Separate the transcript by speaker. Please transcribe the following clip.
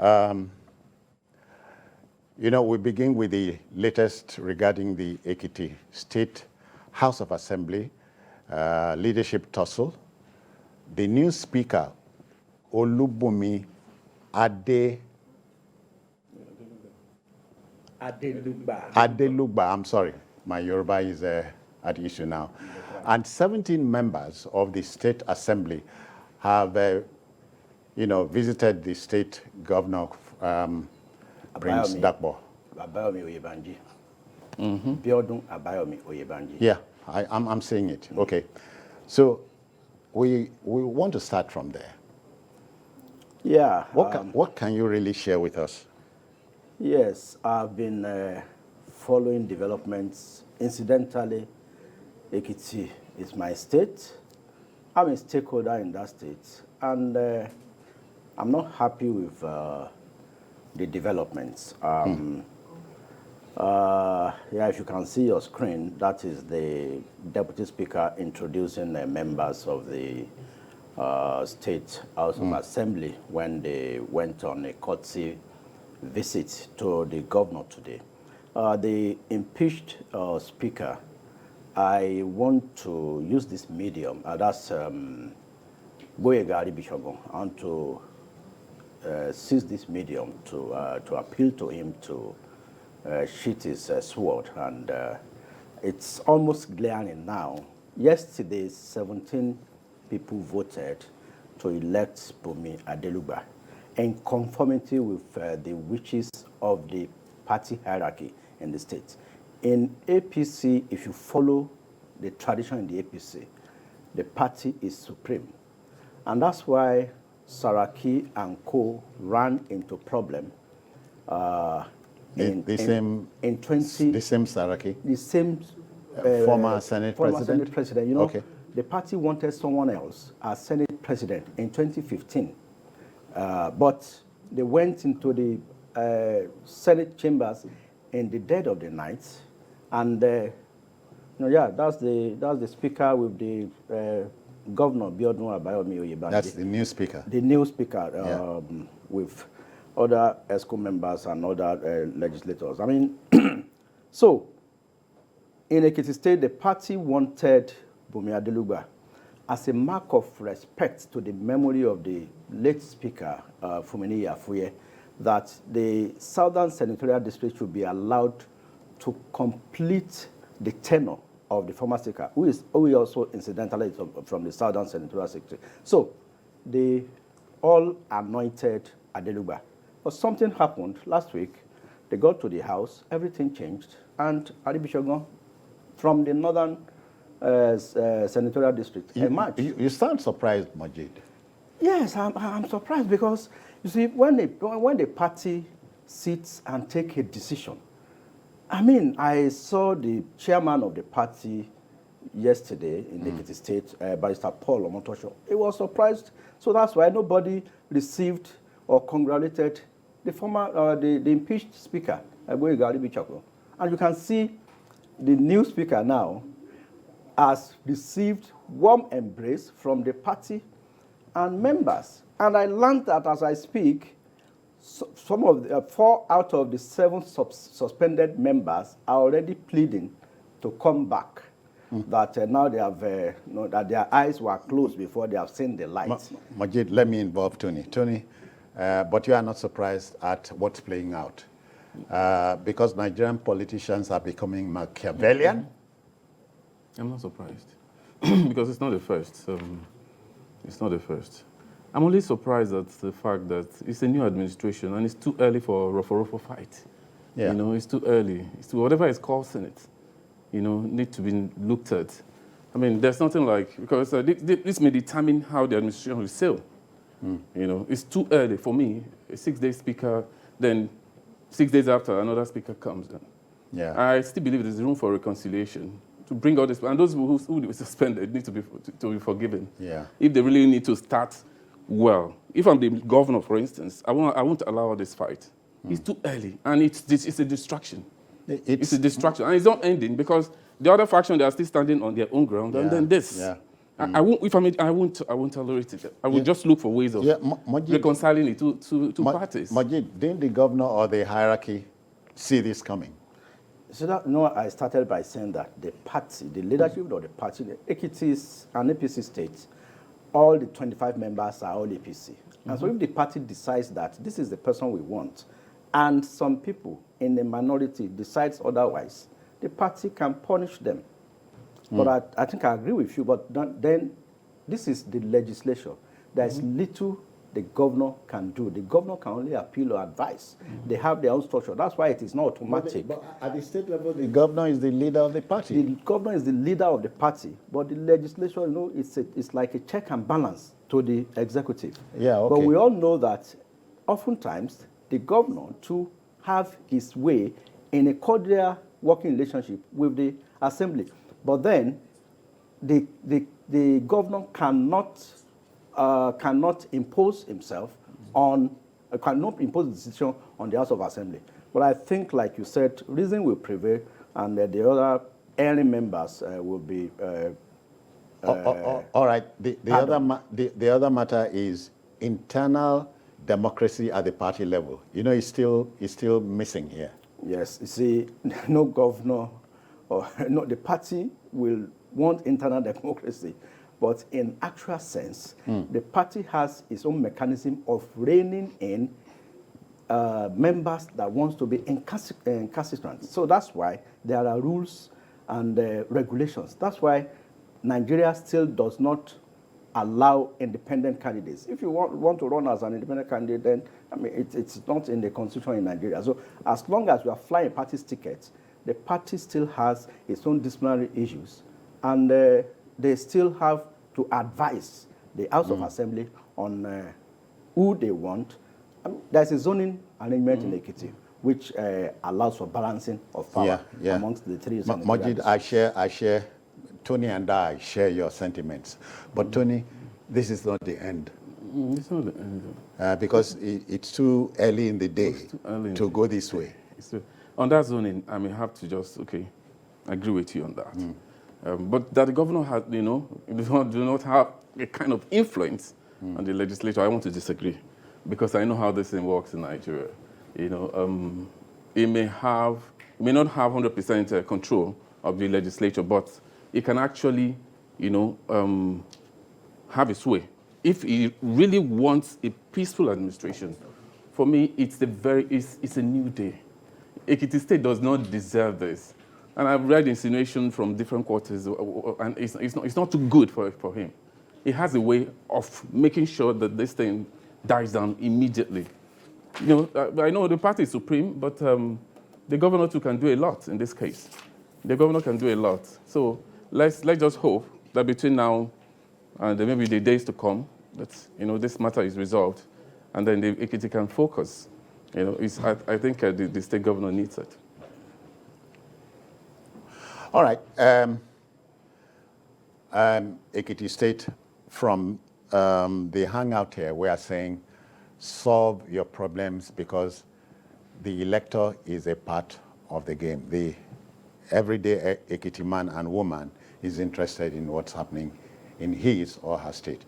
Speaker 1: We begin with the latest regarding the Ekiti State House of Assembly leadership tussle. The new speaker, Olubunmi Adelugba, I'm sorry, my Yoruba is at issue now. And 17 members of the State Assembly have, visited the state governor, Prince Dakbo.
Speaker 2: Oyebanji.
Speaker 1: Mm-hmm.
Speaker 2: Biodun Oyebanji.
Speaker 1: Yeah, I'm saying it. Okay. So we want to start from there.
Speaker 2: Yeah.
Speaker 1: What can you really share with us?
Speaker 2: Yes, I've been following developments. Incidentally, Ekiti is my state. I'm a stakeholder in that state, and I'm not happy with the developments. If you can see your screen, that is the Deputy Speaker introducing the members of the State House of Assembly when they went on a courtesy visit to the governor today. The impeached speaker, I want to use this medium, that's Goyegari Bishogon. I want to seize this medium to appeal to him to sheath his sword, and it's almost glaring now. Yesterday, 17 people voted to elect Bumi Adelugba in conformity with the wishes of the party hierarchy in the state. In APC, if you follow the tradition in the APC, the party is supreme. And that's why Saraki and co ran into problem
Speaker 1: the same Saraki?
Speaker 2: The same
Speaker 1: former Senate President?
Speaker 2: Senate President. Okay. The party wanted someone else as Senate President in 2015. But they went into the Senate chambers in the dead of the night, and that's the speaker with the Governor Biodun Oyebanji.
Speaker 1: That's the new speaker.
Speaker 2: The new speaker with other ESCO members and other legislators. I mean, so in Ekiti State, the party wanted Bumi Adelugba as a mark of respect to the memory of the late speaker, Fumini Yafuye, that the Southern Senatorial District should be allowed to complete the tenure of the former speaker, who is also incidentally from the Southern Senatorial District. So they all anointed Adelugba. But something happened last week. They got to the house, everything changed, and Adibishogun from the Northern Senatorial District emerged.
Speaker 1: You sound surprised, Majid.
Speaker 2: Yes, I'm surprised because, you see, when the party sits and take a decision, I mean, I saw the chairman of the party yesterday in Ekiti State, Barrister Paul Omotosho. He was surprised, so that's why nobody received or congratulated the former, the impeached speaker, Goyegari Bichako. And you can see the new speaker now has received warm embrace from the party and members. And I learned that as I speak, some of the 4 out of the 7 suspended members are already pleading to come back. That now they have, that their eyes were closed before they have seen the light.
Speaker 1: Majid, let me involve Tony. Tony, but you are not surprised at what's playing out. Because Nigerian politicians are becoming Machiavellian?
Speaker 3: I'm not surprised. Because it's not the first. It's not the first. I'm only surprised at the fact that it's a new administration and it's too early for a ruffle fight. Yeah. It's too early. Whatever is causing it, need to be looked at. I mean, there's nothing like, because this may determine how the administration will sail. It's too early for me. A 6-day speaker, then 6 days after, another speaker comes in. Yeah. I still believe there's room for reconciliation to bring all this, and those who were suspended need to be forgiven. Yeah. If they really need to start well. If I'm the governor, for instance, I won't allow this fight. It's too early, and it's a distraction. It's a distraction, and it's not ending because the other faction, they are still standing on their own ground, and then this. Yeah. I won't. If I won't tolerate it. I will just look for ways of reconciling it to parties.
Speaker 1: Majid, didn't the governor or the hierarchy see this coming?
Speaker 2: So that, no, I started by saying that the party, the leadership of the party, the Ekiti and APC states, all the 25 members are all APC. And so if the party decides that this is the person we want, and some people in the minority decides otherwise, the party can punish them. But I think I agree with you, but then this is the legislature. There's little the governor can do. The governor can only appeal or advise. They have their own structure. That's why it is not automatic.
Speaker 1: But at the state level, the governor is the leader of the party.
Speaker 2: The governor is the leader of the party, but the legislature, it's like a check and balance to the executive.
Speaker 1: Yeah, okay.
Speaker 2: But we all know that oftentimes the governor to have his way in a cordial working relationship with the assembly. But then the governor cannot impose himself on, cannot impose the decision on the House of Assembly. But I think, like you said, reason will prevail, and the other early members will be.
Speaker 1: All right. The other matter is internal democracy at the party level. It's still missing here.
Speaker 2: Yes, you see, no governor or no, the party will want internal democracy. But in actual sense, the party has its own mechanism of reining in members that wants to be inconsistent. So that's why there are rules and regulations. That's why Nigeria still does not allow independent candidates. If you want to run as an independent candidate, then it's not in the constitution in Nigeria. So as long as you are flying party's tickets, the party still has its own disciplinary issues, and they still have to advise the House of Assembly on who they want. There's a zoning arrangement in Ekiti which allows for balancing of power amongst the three.
Speaker 1: Majid, I share, Tony and I share your sentiments. But Tony, this is not the end.
Speaker 3: It's not the end.
Speaker 1: Because it's too early in the day to go this way.
Speaker 3: On that zoning, I may have to just, agree with you on that. But that the governor has, do not have a kind of influence on the legislature, I want to disagree. Because I know how this thing works in Nigeria. It may not have 100% control of the legislature, but it can actually, have its way. If it really wants a peaceful administration, for me, it's a new day. Ekiti State does not deserve this. And I've read insinuation from different quarters, and it's not too good for him. He has a way of making sure that this thing dies down immediately. I know the party is supreme, but the governor too can do a lot in this case. The governor can do a lot. So let's just hope that between now and maybe the days to come, that this matter is resolved, and then the Ekiti can focus. I think the state governor needs it.
Speaker 1: All right. Ekiti State, from the hangout here, we are saying solve your problems because the elector is a part of the game. The everyday Ekiti man and woman is interested in what's happening in his or her state.